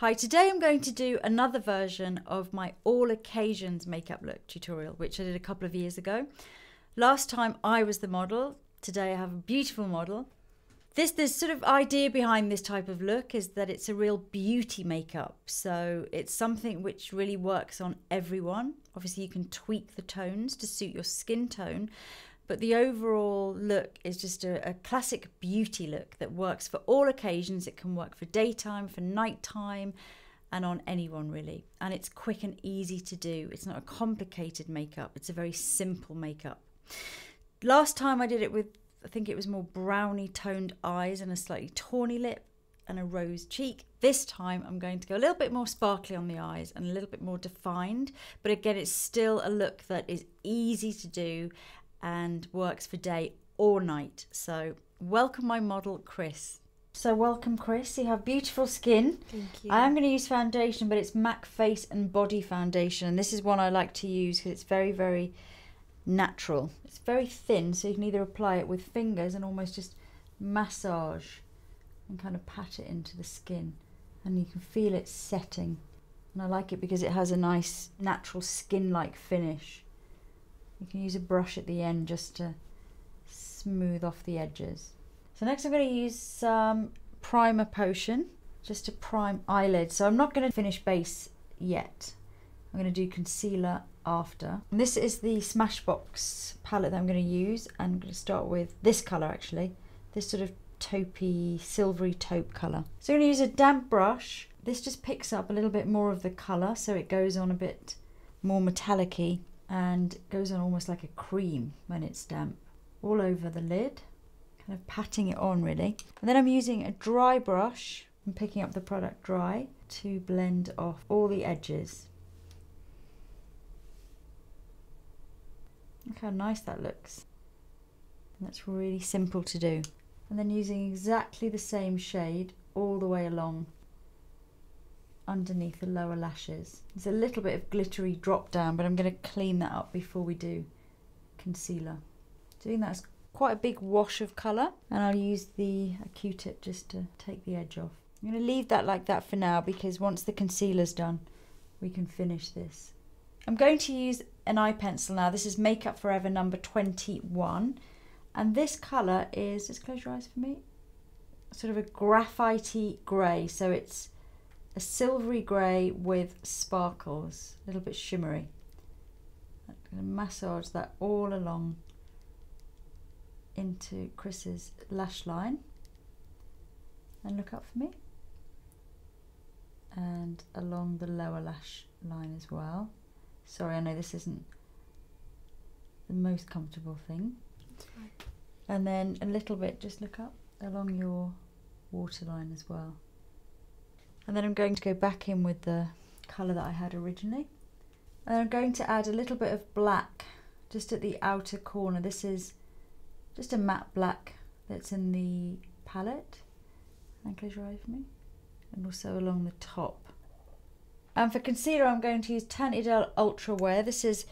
Hi, today I'm going to do another version of my all occasions makeup look tutorial, which I did a couple of years ago. Last time I was the model, today I have a beautiful model. This sort of idea behind this type of look is that it's a real beauty makeup. So it's something which really works on everyone. Obviously you can tweak the tones to suit your skin tone, but the overall look is just a classic beauty look that works for all occasions. It can work for daytime, for nighttime, and on anyone really. And it's quick and easy to do. It's not a complicated makeup. It's a very simple makeup. Last time I did it with, I think it was more brownie toned eyes and a slightly tawny lip and a rose cheek. This time I'm going to go a little bit more sparkly on the eyes and a little bit more defined. But again, it's still a look that is easy to do and works for day or night. So welcome my model, Chris. So welcome, Chris. You have beautiful skin. Thank you. I am going to use foundation, but it's MAC Face and Body Foundation. And this is one I like to use because it's very, very natural. It's very thin, so you can either apply it with fingers and almost just massage and kind of pat it into the skin. And you can feel it setting. And I like it because it has a nice natural skin-like finish. You can use a brush at the end just to smooth off the edges. So next I'm going to use some primer potion just to prime eyelids. So I'm not going to finish base yet. I'm going to do concealer after. And this is the Smashbox palette that I'm going to use. I'm going to start with this colour actually. This sort of taupey, silvery taupe colour. So I'm going to use a damp brush. This just picks up a little bit more of the colour so it goes on a bit more metallic-y. And it goes on almost like a cream when it's damp, all over the lid, kind of patting it on really. And then I'm using a dry brush and picking up the product dry to blend off all the edges. Look how nice that looks. And that's really simple to do. And then using exactly the same shade all the way along underneath the lower lashes. There's a little bit of glittery drop down, but I'm going to clean that up before we do concealer. Doing that is quite a big wash of colour, and I'll use a Q-tip just to take the edge off. I'm going to leave that like that for now because once the concealer's done we can finish this. I'm going to use an eye pencil now. This is Makeup Forever number 21, and this colour is, just close your eyes for me, sort of a graphite-y grey, so it's a silvery grey with sparkles, a little bit shimmery. I'm going to massage that all along into Chris's lash line. And look up for me. And along the lower lash line as well. Sorry, I know this isn't the most comfortable thing. That's fine. And then a little bit, just look up along your waterline as well. And then I'm going to go back in with the colour that I had originally. And I'm going to add a little bit of black just at the outer corner. This is just a matte black that's in the palette. And close your eye for me. And also along the top. And for concealer I'm going to use Teint Idole Ultra Wear. This is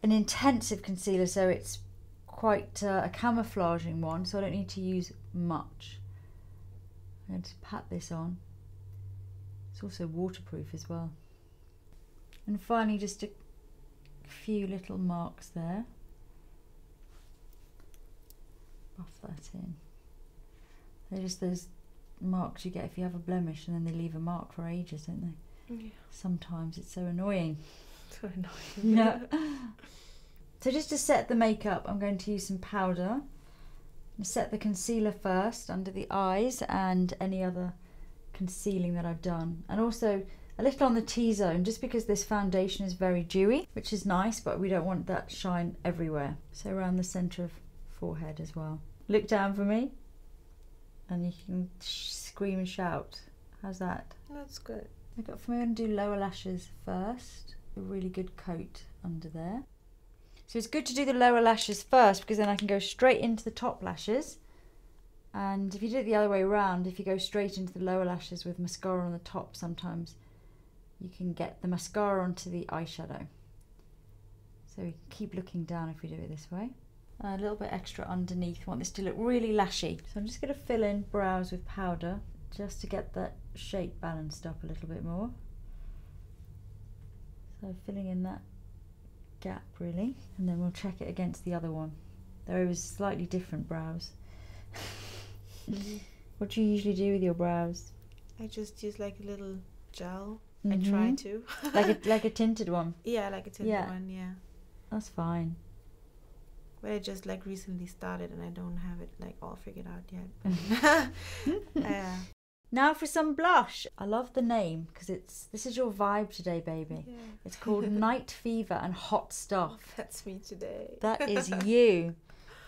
an intensive concealer, so it's quite a camouflaging one, so I don't need to use much. I'm going to pat this on. It's also waterproof as well. And finally just a few little marks there. Buff that in. They're just those marks you get if you have a blemish and then they leave a mark for ages, don't they? Yeah. Sometimes it's so annoying. So annoying. No. So just to set the makeup, I'm going to use some powder. I'm set the concealer first under the eyes and any other concealing that I've done, and also a little on the T-zone just because this foundation is very dewy, which is nice, but we don't want that shine everywhere. So around the centre of forehead as well. Look down for me and you can scream and shout. How's that? That's good. Look up for me. I'm going to do lower lashes first. A really good coat under there. So it's good to do the lower lashes first because then I can go straight into the top lashes. And if you do it the other way around, if you go straight into the lower lashes with mascara on the top, sometimes you can get the mascara onto the eyeshadow. So we keep looking down if we do it this way. A little bit extra underneath. I want this to look really lashy. So I'm just going to fill in brows with powder just to get that shape balanced up a little bit more. So filling in that gap really, and then we'll check it against the other one. There was slightly different brows. What do you usually do with your brows? I just use like a little gel. I try to. like a tinted one? Yeah, like a tinted one, yeah. That's fine. But I just like recently started and I don't have it like all figured out yet. Now for some blush. I love the name because this is your vibe today, baby. Yeah. It's called Night Fever and Hot Stuff. That's me today. That is you.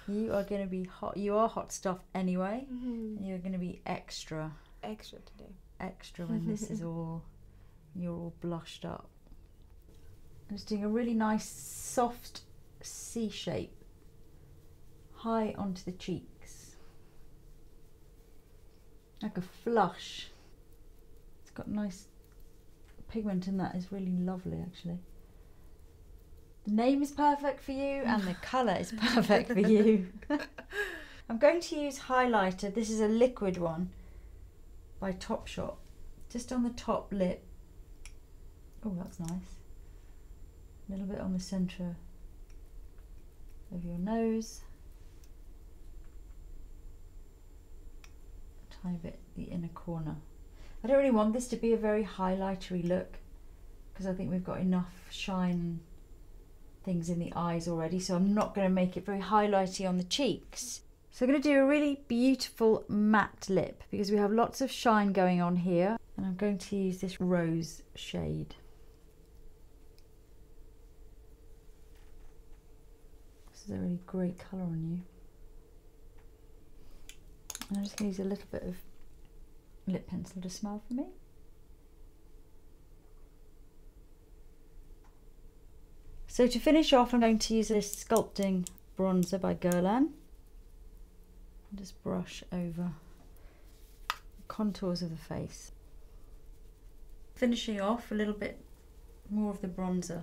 You are going to be hot. You are hot stuff anyway. And you're going to be extra. Extra today. Extra when this is all, you're all blushed up. I'm just doing a really nice soft C shape. High onto the cheeks. Like a flush. It's got nice pigment in that. It's really lovely actually. The name is perfect for you and the colour is perfect for you. I'm going to use highlighter. This is a liquid one by Topshop. Just on the top lip. Oh, that's nice. A little bit on the centre of your nose. A tiny bit the inner corner. I don't really want this to be a very highlightery look because I think we've got enough shine things in the eyes already, so I'm not going to make it very highlighty on the cheeks. So I'm going to do a really beautiful matte lip because we have lots of shine going on here, and I'm going to use this rose shade. This is a really great colour on you. And I'm just going to use a little bit of lip pencil to smile for me. So to finish off, I'm going to use this sculpting bronzer by Guerlain. And just brush over the contours of the face. Finishing off a little bit more of the bronzer.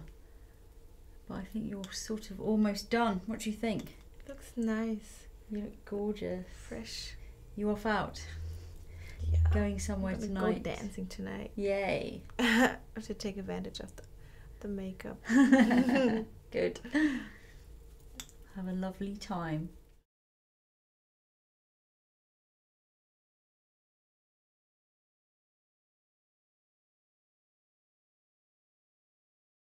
But I think you're sort of almost done. What do you think? Looks nice. You look gorgeous. Fresh. You off out? Yeah. Going somewhere tonight? Go dancing tonight. Yay. I have to take advantage of the makeup. Good. Have a lovely time.